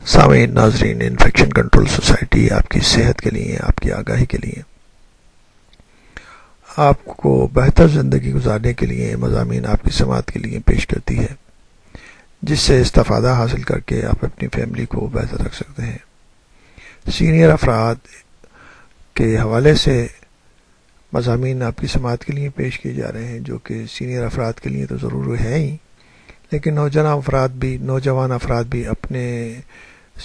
سامعین ناظرین، infection control society آپ کی صحت کے لیے، آپ کی آگاہی کے لیے، آپ کو بہتر زندگی گزارنے کے لیے مضامین آپ کی سماعت کے لیے پیش کرتی ہے، جس سے استفادہ حاصل کر کے آپ اپنی فیملی کو بہتر رکھ سکتے ہیں۔ سینئر افراد کے حوالے سے مضامین آپ کی سماعت کے لیے پیش کیے جا رہے ہیں، جو کہ سینئر افراد کے لیے تو ضرور ہے ہی، لیکن نوجوان افراد بھی اپنے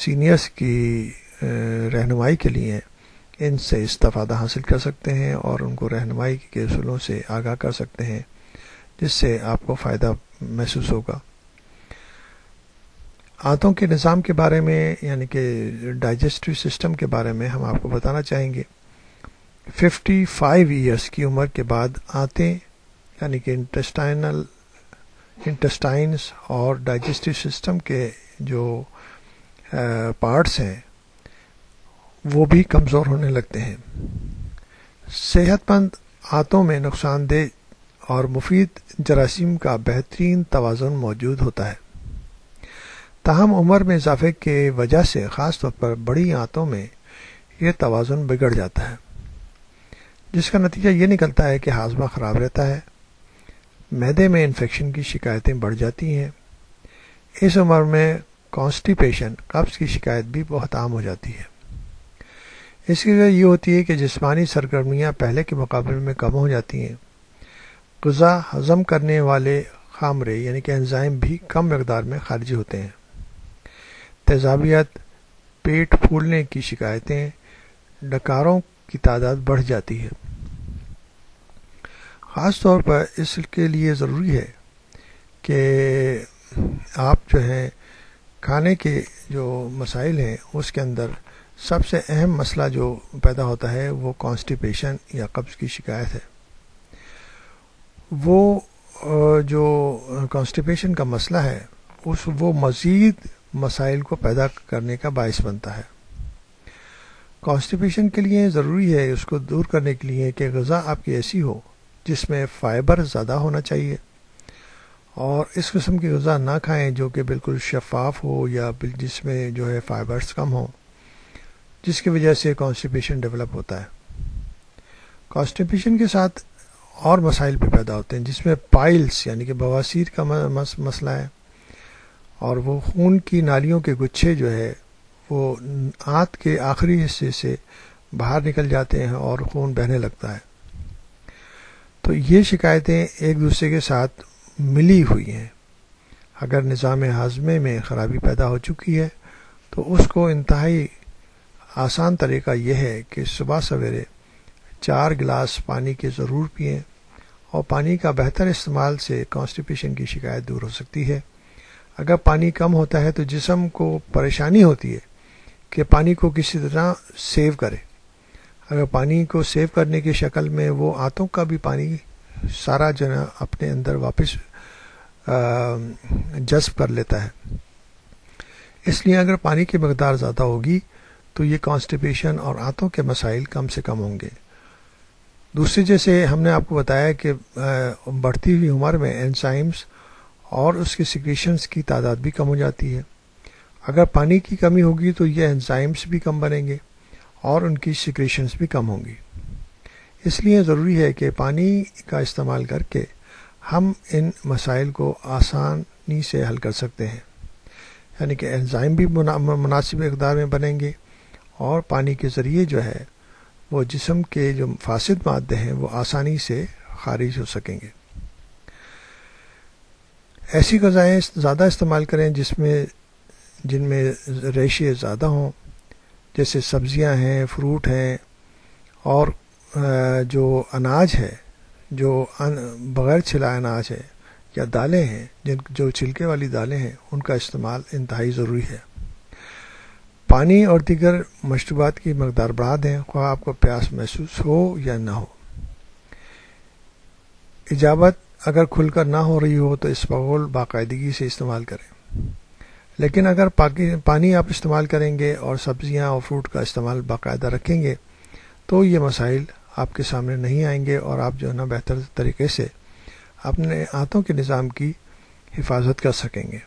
سینئرز کی رہنمائی کے لیے ان سے استفادہ حاصل کر سکتے ہیں اور ان کو رہنمائی کے اصولوں سے آگاہ کر سکتے ہیں، جس سے آپ کو فائدہ محسوس ہوگا۔ آنتوں کے نظام کے بارے میں، یعنی کہ ڈائجسٹو سسٹم کے بارے میں ہم آپ کو بتانا چاہیں گے۔ 55 ایئرس کی عمر کے بعد آنتیں، یعنی کہ انٹسٹائنز اور ڈائجسٹو سسٹم کے جو پارٹس ہیں وہ بھی کمزور ہونے لگتے ہیں۔ صحت مند آنتوں میں نقصان دہ اور مفید جراثیم کا بہترین توازن موجود ہوتا ہے، تاہم عمر میں اضافے کی وجہ سے خاص طور پر بڑی آنتوں میں یہ توازن بگڑ جاتا ہے، جس کا نتیجہ یہ نکلتا ہے کہ ہاضمہ خراب رہتا ہے، معدے میں انفیکشن کی شکایتیں بڑھ جاتی ہیں۔ اس عمر میں کانسٹیپیشن، قبض کی شکایت بھی بہت عام ہو جاتی ہے۔ اس کی وجہ یہ ہوتی ہے کہ جسمانی سرگرمیاں پہلے کے مقابلے میں کم ہو جاتی ہیں، غذا ہضم کرنے والے خامرے یعنی کہ انزائم بھی کم مقدار میں خارج ہوتے ہیں، تیزابیت، پیٹ پھولنے کی شکایتیں، ڈکاروں کی تعداد بڑھ جاتی ہے۔ خاص طور پر اس کے لیے ضروری ہے کہ آپ جو ہیں کھانے کے جو مسائل ہیں اس کے اندر سب سے اہم مسئلہ جو پیدا ہوتا ہے وہ کانسٹیپیشن یا قبض کی شکایت ہے۔ وہ جو کانسٹیپیشن کا مسئلہ ہے وہ مزید مسائل کو پیدا کرنے کا باعث بنتا ہے۔ کانسٹیپیشن کے لیے ضروری ہے اس کو دور کرنے کے لیے کہ غذا آپ کی ایسی ہو جس میں فائبر زیادہ ہونا چاہیے، اور اس قسم کی غذا نہ کھائیں جو کہ بالکل شفاف ہو یا جس میں جو ہے فائبرز کم ہوں، جس کی وجہ سے کانسٹیپیشن ڈیولپ ہوتا ہے۔ کانسٹیپیشن کے ساتھ اور مسائل بھی پیدا ہوتے ہیں، جس میں پائلز یعنی کہ بواسیر کا مسئلہ ہے، اور وہ خون کی نالیوں کے گچھے جو ہے وہ آنت کے آخری حصے سے باہر نکل جاتے ہیں اور خون بہنے لگتا ہے۔ تو یہ شکایتیں ایک دوسرے کے ساتھ ملی ہوئی ہیں۔ اگر نظام ہاضمے میں خرابی پیدا ہو چکی ہے تو اس کو انتہائی آسان طریقہ یہ ہے کہ صبح سویرے 4 گلاس پانی کے ضرور پئیں، اور پانی کا بہتر استعمال سے کانسٹیپیشن کی شکایت دور ہو سکتی ہے۔ اگر پانی کم ہوتا ہے تو جسم کو پریشانی ہوتی ہے کہ پانی کو کسی طرح سیو کرے۔ اگر پانی کو سیو کرنے کی شکل میں وہ آنتوں کا بھی پانی سارا جو ہے اپنے اندر واپس جذب کر لیتا ہے، اس لیے اگر پانی کی مقدار زیادہ ہوگی تو یہ کانسٹیپیشن اور آنتوں کے مسائل کم سے کم ہوں گے۔ دوسری، جیسے ہم نے آپ کو بتایا کہ بڑھتی ہوئی عمر میں انزائمز اور اس کے سیکریشنز کی تعداد بھی کم ہو جاتی ہے۔ اگر پانی کی کمی ہوگی تو یہ انزائمز بھی کم بنیں گے اور ان کی سیکریشنز بھی کم ہوں گی۔ اس لیے ضروری ہے کہ پانی کا استعمال کر کے ہم ان مسائل کو آسانی سے حل کر سکتے ہیں، یعنی کہ انزائم بھی مناسب مقدار میں بنیں گے، اور پانی کے ذریعے جو ہے وہ جسم کے جو فاسد مادے ہیں وہ آسانی سے خارج ہو سکیں گے۔ ایسی غذائیں زیادہ استعمال کریں جن میں ریشے زیادہ ہوں، جیسے سبزیاں ہیں، فروٹ ہیں، اور جو اناج ہے، جو بغیر چھلائے اناج ہے، یا دالیں ہیں جو چھلکے والی دالیں ہیں، ان کا استعمال انتہائی ضروری ہے۔ پانی اور دیگر مشروبات کی مقدار بڑھا دیں، خواہ آپ کو پیاس محسوس ہو یا نہ ہو۔ اجابت اگر کھل کر نہ ہو رہی ہو تو اسپغول باقاعدگی سے استعمال کریں، لیکن اگر پانی آپ استعمال کریں گے اور سبزیاں اور فروٹ کا استعمال باقاعدہ رکھیں گے تو یہ مسائل آپ کے سامنے نہیں آئیں گے، اور آپ جو ہے نا بہتر طریقے سے اپنے آنتوں کے نظام کی حفاظت کر سکیں گے۔